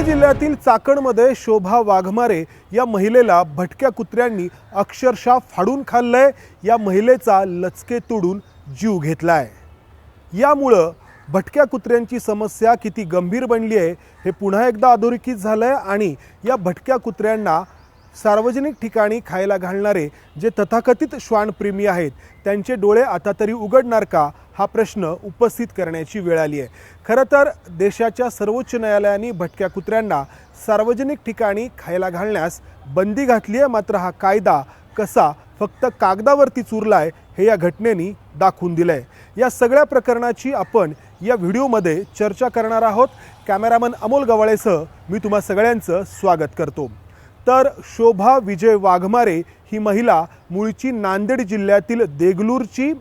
पुणे जिल्ह्यातील चाकणमध्ये शोभा वाघमारे या महिलेला भटक्या कुत्र्यांनी अक्षरशः फाडून खाल्लंय। या महिलेचा लचके तोडून जीव घेतलाय। यामुळे भटक्या कुत्र्यांची समस्या किती गंभीर बनली आहे हे पुन्हा एकदा अधोरेखित झालंय आणि या भटक्या कुत्र्यांना सार्वजनिक ठिकाणी खायला घालणारे जे तथाकथित श्वानप्रेमी आहेत त्यांचे डोळे आता तरी उघडणार का हा प्रश्न उपस्थित करण्याची वेळ आली आहे। खरं तर देशाच्या सर्वोच्च न्यायालयाने भटक्या कुत्र्यांना सार्वजनिक ठिकाणी खायला घालण्यास बंदी घातली आहे, मात्र हा कायदा कसा फक्त कागदावरतीच उरलाय हे या घटनेने दाखवून दिलंय। या सगळ्या प्रकरणाची आपण या व्हिडिओमध्ये चर्चा करणार आहोत। कॅमेरामन अमोल गवाळेसह मी तुम्हा सगळ्यांचं स्वागत करतो। तर शोभा विजय वाघमारे ही महिला मूळची नांदेड जिल्ह्यातील देगलूरची,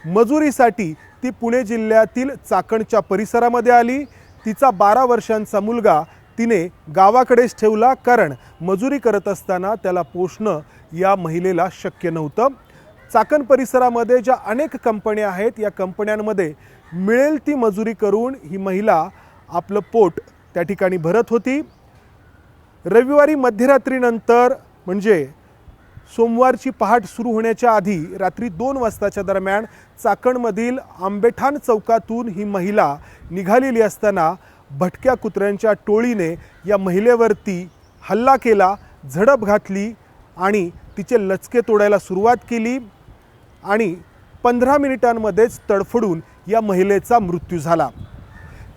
मजुरीसाठी ती पुणे जिल्ह्यातील चाकणच्या परिसरामध्ये आली। तिचा 12 वर्षांचा मुलगा तिने गावाकडेच ठेवला, कारण मजुरी करत असताना त्याला पोषणं या महिलेला शक्य नव्हतं। चाकण परिसरामध्ये ज्या अनेक कंपन्या आहेत या कंपन्यांमध्ये मिळेल ती मजुरी करून ही महिला आपलं पोट त्या ठिकाणी भरत होती। रविवारी मध्यरात्रीनंतर म्हणजे सोमवारची पहाट सुरू होण्याच्या आधी रात्री 2 वाजताच्या दरम्यान चाकणमधील आंबेठाण चौकातून ही महिला निघालेली असताना भटक्या कुत्र्यांच्या टोळीने या महिलेवरती हल्ला केला, झडप घातली आणि तिचे लचके तोडायला सुरुवात केली आणि 15 मिनिटांमध्येच तडफडून या महिलेचा मृत्यू झाला।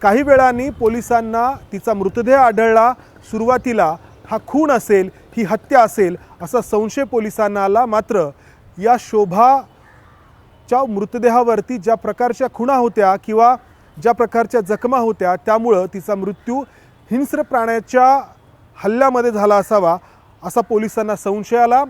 काही वेळांनी पोलिसांना तिचा मृतदेह आढळला। सुरुवातीला हा खून असेल, ही हत्या असेल असा संशय पोलिसांना आला, मात्र या शोभाच्या मृतदेहावरती ज्या प्रकारच्या खुणा होत्या किंवा ज्या प्रकारच्या जखमा होत्या त्यामुळं तिचा मृत्यू हिंस्र प्राण्याच्या हल्ल्यामध्ये झाला असावा असा पोलिसांना संशय आला।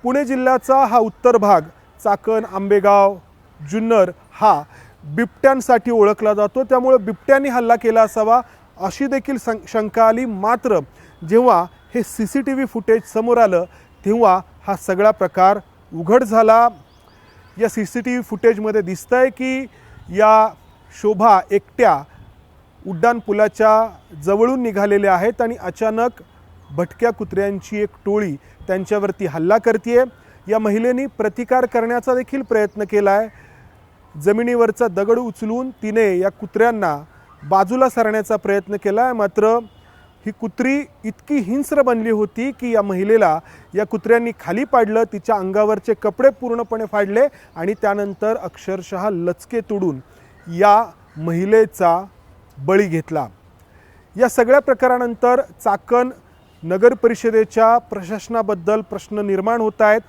पुणे जिल्ह्याचा हा उत्तर भाग चाकण, आंबेगाव, जुन्नर हा बिबट्यांसाठी ओळखला जातो, त्यामुळे बिबट्यांनी हल्ला केला असावा अशी देखील शंका आली। मात्र जेव्हा हे CCTV फुटेज समोर आलं तेव्हा हा सगळा प्रकार उघड झाला। या CCTV फुटेजमध्ये दिसतंय की या शोभा एकट्या उड्डाण पुलाच्या जवळून निघालेल्या आहेत आणि अचानक भटक्या कुत्र्यांची एक टोळी त्यांच्यावरती हल्ला करते। या महिलेने प्रतिकार करण्याचा देखील प्रयत्न केला आहे। जमिनीवरचा दगड उचलून तिने या कुत्र्यांना बाजूला सारण्याचा प्रयत्न केला आहे, मात्र ही कुत्री इतकी हिंस्र बनली होती की या महिलेला या कुत्र्यांनी खाली पाडलं, तिच्या अंगावरचे कपडे पूर्णपणे फाडले आणि त्यानंतर अक्षरशः लचके तोडून या महिलेचा बळी घेतला। या सगळ्या प्रकारानंतर चाकण नगर परिषदेच्या प्रशासनाबद्दल प्रश्न निर्माण होत आहेत।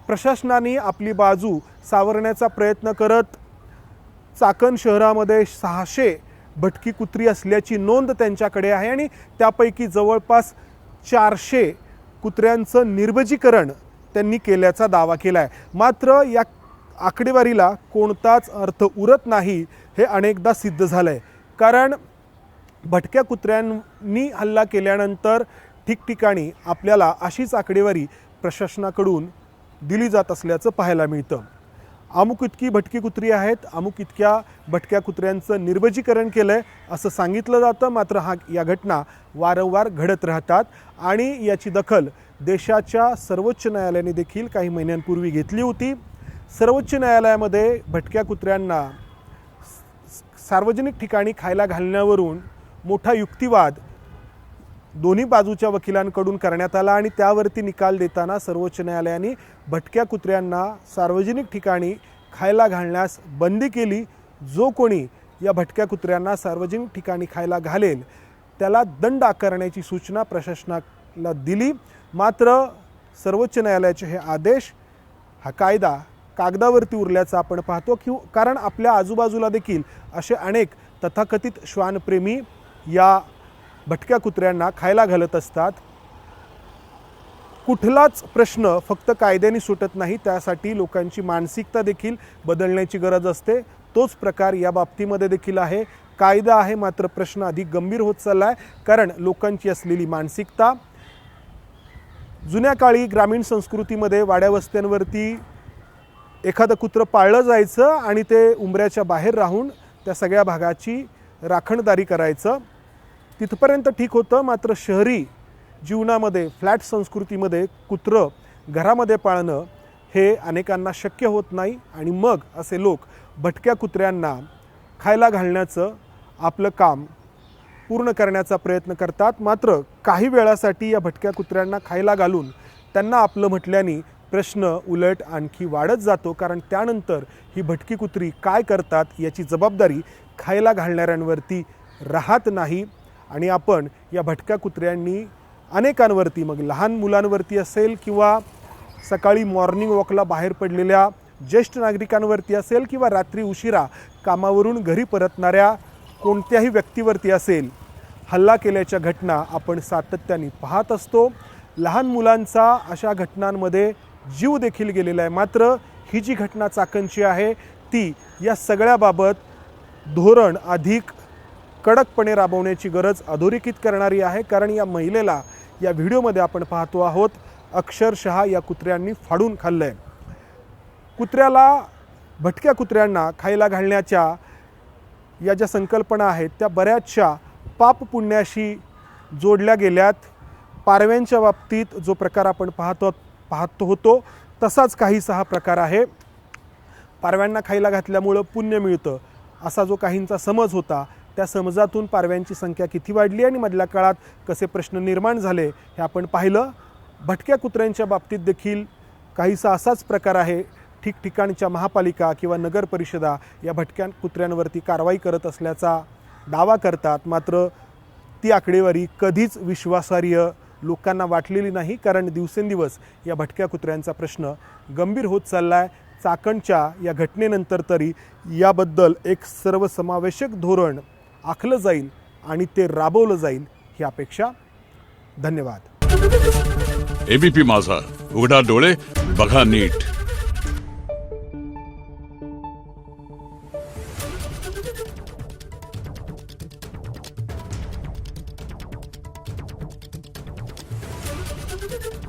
प्रशासनाने आपली बाजू सावरण्याचा प्रयत्न करत चाकण शहरामध्ये 600 भटकी कुत्री असल्याची नोंद त्यांच्याकडे आहे आणि त्यापैकी जवळपास 400 कुत्र्यांचं निर्वजीकरण त्यांनी केल्याचा दावा केला आहे। मात्र या आकडेवारीला कोणताच अर्थ उरत नाही हे अनेकदा सिद्ध झालं आहे, कारण भटक्या कुत्र्यांनी हल्ला केल्यानंतर ठिकठिकाणी आपल्याला अशीच आकडेवारी प्रशासनाकडून दिली जात असल्याचं पाहायला मिळतं। अमुक इतकी भटकी कुत्री आहेत, अमुक इतक्या भटक्या कुत्र्यांचं निर्वजीकरण केलं आहे असं सांगितलं जातं, मात्र या घटना वारंवार घडत राहतात आणि याची दखल देशाच्या सर्वोच्च न्यायालयाने देखील काही महिन्यांपूर्वी घेतली होती। सर्वोच्च न्यायालयामध्ये भटक्या कुत्र्यांना सार्वजनिक ठिकाणी खायला घालण्यावरून मोठा युक्तिवाद दोन्ही बाजूच्या वकिलांकडून करण्यात आला आणि त्यावरती निकाल देताना सर्वोच्च न्यायालयाने भटक्या कुत्र्यांना सार्वजनिक ठिकाणी खायला घालण्यास बंदी केली। जो कोणी या भटक्या कुत्र्यांना सार्वजनिक ठिकाणी खायला घालेल त्याला दंड आकारण्याची सूचना प्रशासनाला दिली। मात्र सर्वोच्च न्यायालयाचे हे आदेश, हा कायदा कागदावरती उरल्याचा आपण पाहतो कारण आपल्या आजूबाजूला देखील असे अनेक तथाकथित श्वानप्रेमी या भटक्या कुत्र्यांना खायला घालत असतात। कुठलाच प्रश्न फक्त कायद्याने सुटत नाही, त्यासाठी लोकांची मानसिकता देखील बदलण्याची गरज असते। तोच प्रकार या बाबतीमध्ये देखील आहे। कायदा आहे मात्र प्रश्न अधिक गंभीर होत चालला आहे, कारण लोकांची असलेली मानसिकता। जुन्या काळी ग्रामीण संस्कृतीमध्ये वाड्या वस्त्यांवरती एखादं कुत्रं पाळलं जायचं आणि ते उंबऱ्याच्या बाहेर राहून त्या सगळ्या भागाची राखणदारी करायचं। तिथपर्यंत ठीक होतं, मात्र शहरी जीवनामध्ये फ्लॅट संस्कृतीमध्ये कुत्रं घरामध्ये पाळणं हे अनेकांना शक्य होत नाही आणि मग असे लोक भटक्या कुत्र्यांना खायला घालण्याचं आपलं काम पूर्ण करण्याचा प्रयत्न करतात. मात्र काही वेळासाठी या भटक्या कुत्र्यांना खायला घालून त्यांना आपलं म्हटल्याने प्रश्न उलट आणखी वाढत जातो, कारण त्यानंतर ही भटकी कुत्री काय करतात याची जबाबदारी खायला घालणाऱ्यांवरती राहत नाही. आणि आपण या भटक्या कुत्र्यांनी अनेकांवरती, मग लहान मुलांवरती असेल किंवा सकाळी मॉर्निंग वॉकला बाहेर पडलेल्या ज्येष्ठ नागरिकांवरती असेल किंवा रात्री उशिरा कामावरून घरी परतणाऱ्या कोणत्याही व्यक्तीवरती असेल, हल्ला केल्याच्या घटना आपण सातत्याने पाहत असतो. लहान मुलांचा अशा घटनांमध्ये जीव देखील गेलेला आहे. मात्र ही जी घटना चाकणची आहे ती या सगळ्याबाबत धोरण अधिक कडकपणे राबवण्याची गरज अधोरेखित करणारी आहे. कारण या महिलेला या व्हिडिओमध्ये आपण पाहतो आहोत अक्षरशः या कुत्र्यांनी फाडून खाल्लं आहे. भटक्या कुत्र्यांना खायला घालण्याच्या या ज्या संकल्पना आहेत त्या बऱ्याचशा पाप पुण्याशी जोडल्या गेल्यात. पारव्यांच्या बाबतीत जो प्रकार आपण पाहतो होतो तसाच काहीसा हा प्रकार आहे. पारव्यांना खायला घातल्यामुळं पुण्य मिळतं असा जो काहींचा समज होता, त्या समजातून पारव्यांची संख्या किती वाढली आणि मधल्या काळात कसे प्रश्न निर्माण झाले हे आपण पाहिलं. भटक्या कुत्र्यांच्या बाबतीत देखील काहीसा असाच प्रकार आहे. ठिकठिकाणच्या महापालिका किंवा नगर परिषदा या भटक्या कुत्र्यांवरती कारवाई करत असल्याचा दावा करतात. मात्र ती आकडेवारी कधीच विश्वासार्ह लोकांना वाटलेली नाही, कारण दिवसेंदिवस या भटक्या कुत्र्यांचा प्रश्न गंभीर होत चालला आहे. चाकणच्या या घटनेनंतर तरी याबद्दल एक सर्वसमावेशक धोरण आखलं जाईल आणि ते राबवलं जाईल ही अपेक्षा. धन्यवाद. एबीपी माझा, उघडा डोळे बघा नीट. Thank you.